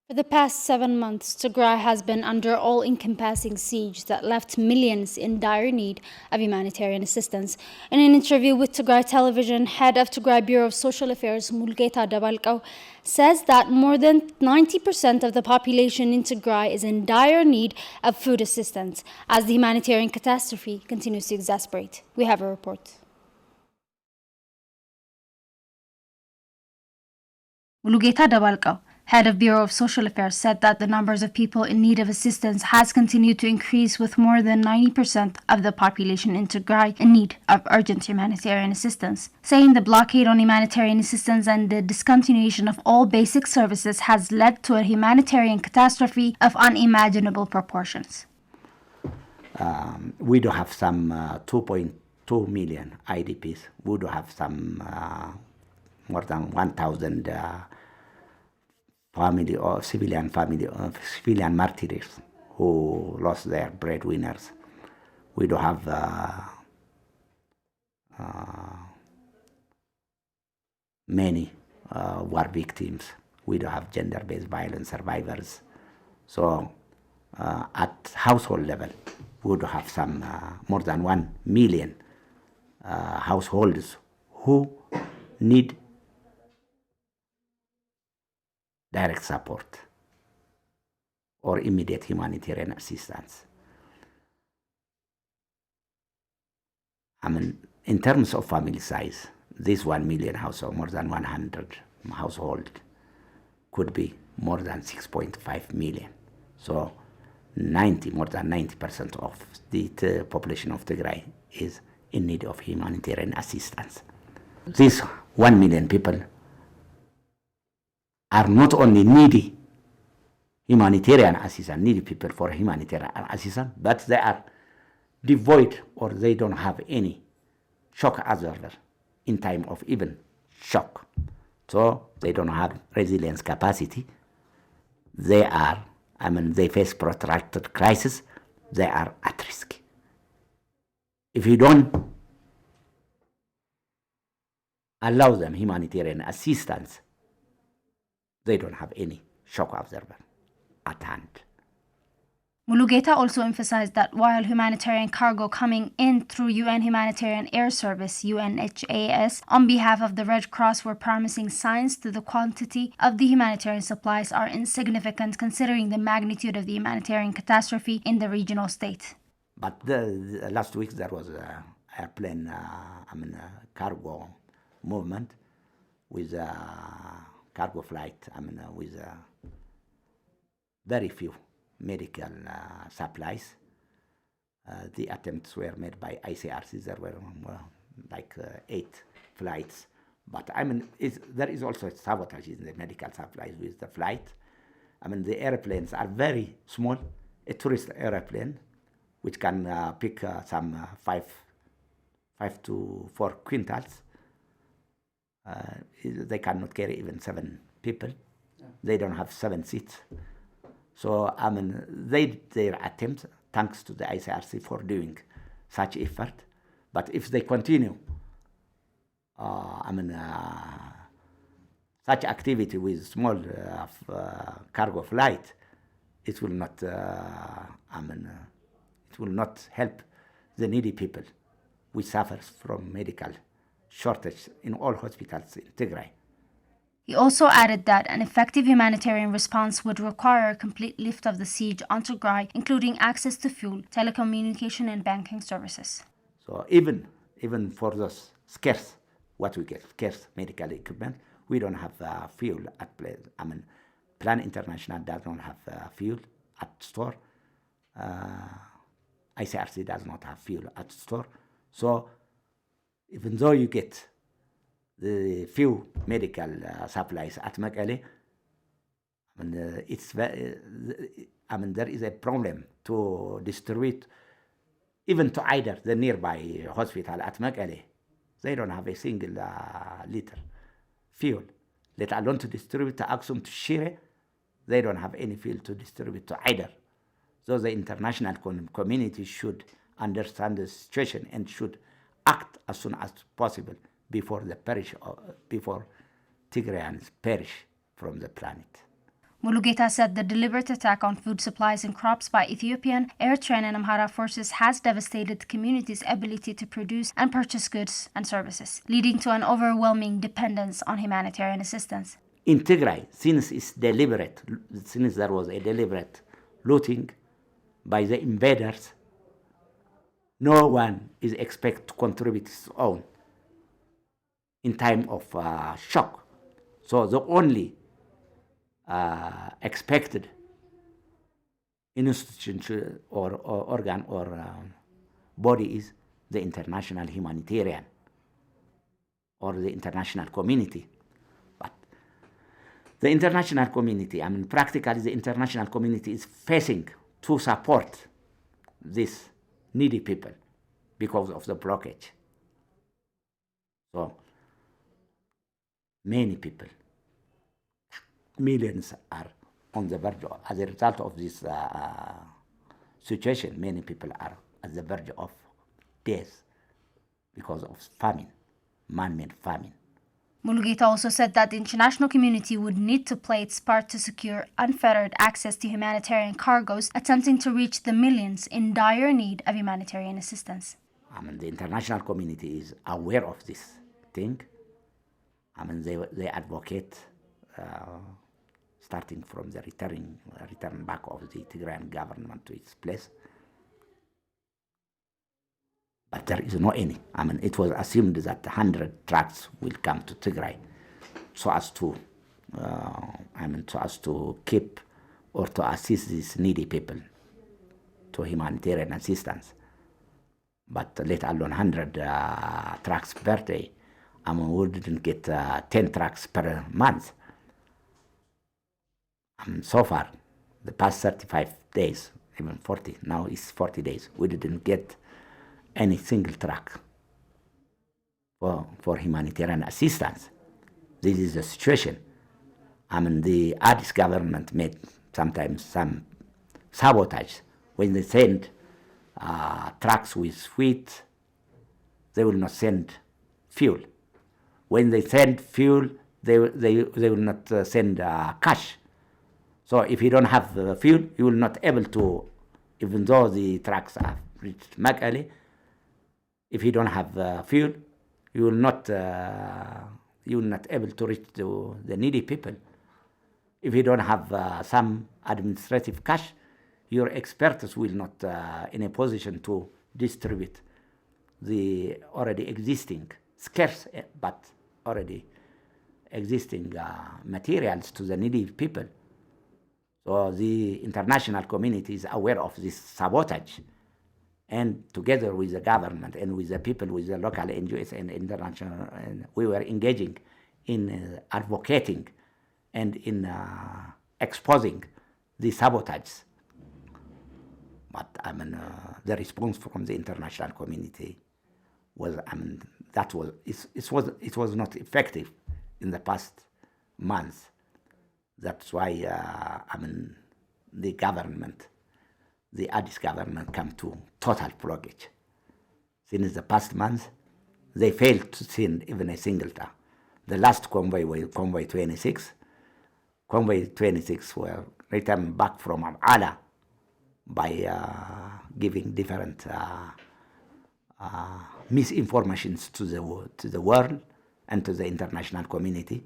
For the past 7 months, Tigray has been under all-encompassing siege that left millions in dire need of humanitarian assistance. In an interview with Tigray television, head of Tigray Bureau of Social Affairs, Mulgeta Dabalko, says that more than 90% of the population in Tigray is in dire need of food assistance as the humanitarian catastrophe continues to exacerbate. We have a report. Mulgeta Dabalko, head of Bureau of Social Affairs, said that the numbers of people in need of assistance has continued to increase, with more than 90% of the population in Tigray in need of urgent humanitarian assistance, saying the blockade on humanitarian assistance and the discontinuation of all basic services has led to a humanitarian catastrophe of unimaginable proportions. We do have some 2.2 million IDPs. We do have some more than 1,000 family or civilian martyrs who lost their breadwinners. We do have many war victims. We do have gender-based violence survivors. So at household level, we do have some more than 1 million households who need direct support or immediate humanitarian assistance. I mean, in terms of family size, this 1 million household, more than 100 household, could be more than 6.5 million. So more than 90% of the population of Tigray is in need of humanitarian assistance. These 1 million people are not only needy humanitarian assistance, needy people for humanitarian assistance, but they are devoid or they don't have any shock absorber in time of even shock. So they don't have resilience capacity. They face protracted crisis. They are at risk. If you don't allow them humanitarian assistance, they don't have any shock absorber at hand. Mulugeta also emphasized that while humanitarian cargo coming in through UN Humanitarian Air Service, UNHAS, on behalf of the Red Cross were promising signs to the quantity of the humanitarian supplies are insignificant considering the magnitude of the humanitarian catastrophe in the regional state. But last week there was a airplane, cargo movement with cargo flight, with very few medical supplies. The attempts were made by ICRC. There were 8 flights. But there is also sabotage in the medical supplies with the flight. The airplanes are very small. A tourist airplane, which can pick some 5 to 4 quintals. They cannot carry even 7 people. Yeah. They don't have 7 seats. So their attempt, thanks to the ICRC for doing such effort. But if they continue, such activity with small cargo flight, it will not. It will not help the needy people, which suffers from medical shortage in all hospitals in Tigray. He also added that an effective humanitarian response would require a complete lift of the siege on Tigray, including access to fuel, telecommunication, and banking services. So even for those scarce medical equipment, we don't have fuel at place. Plan International does not have fuel at store. ICRC does not have fuel at store. So even though you get the few medical supplies at Mekelle, there is a problem to distribute even to either the nearby hospital at Mekelle. They don't have a single liter fuel, let alone to distribute to Aksum, to Shire. They don't have any fuel to distribute to either. So the international community should understand the situation and should act as soon as possible before Tigrayans perish from the planet. Mulugeta said the deliberate attack on food supplies and crops by Ethiopian, Eritrean and Amhara forces has devastated the community's ability to produce and purchase goods and services, leading to an overwhelming dependence on humanitarian assistance. In Tigray, since there was a deliberate looting by the invaders, no one is expected to contribute his own in time of shock. So the only expected institution or organ or body is the international humanitarian or the international community. But the international community, practically the international community is facing to support these needy people because of the blockage. So many people, millions are on the verge of, as a result of this situation, many people are at the verge of death because of famine, man-made famine. Mulugeta also said that the international community would need to play its part to secure unfettered access to humanitarian cargoes, attempting to reach the millions in dire need of humanitarian assistance. The international community is aware of this thing. They advocate starting from the return back of the Tigrayan government to its place. But there is no any. It was assumed that 100 trucks will come to Tigray so as to keep or to assist these needy people to humanitarian assistance. But let alone 100 trucks per day. We didn't get 10 trucks per month. So far, the past 35 days, even 40, now it's 40 days, we didn't get any single truck for humanitarian assistance. This is the situation. The Addis government made sometimes some sabotage. When they send trucks with wheat, they will not send fuel. When they send fuel, they will not send cash. So if you don't have fuel, you will not able to, even though the trucks have reached Makale, if you don't have fuel, you will not able to reach the needy people. If you don't have some administrative cash, your experts will not in a position to distribute the already existing scarce but already existing materials to the needy people. So the international community is aware of this sabotage, and together with the government and with the people, with the local NGOs and international, and we were engaging in advocating and in exposing the sabotage. But the response from the international community was, it was not effective in the past months. That's why the government, the Addis government, come to total blockage. Since the past month, they failed to send even a single truck. The last convoy was Convoy 26. Convoy 26 were returned back from Amala by giving different misinformations to the world and to the international community.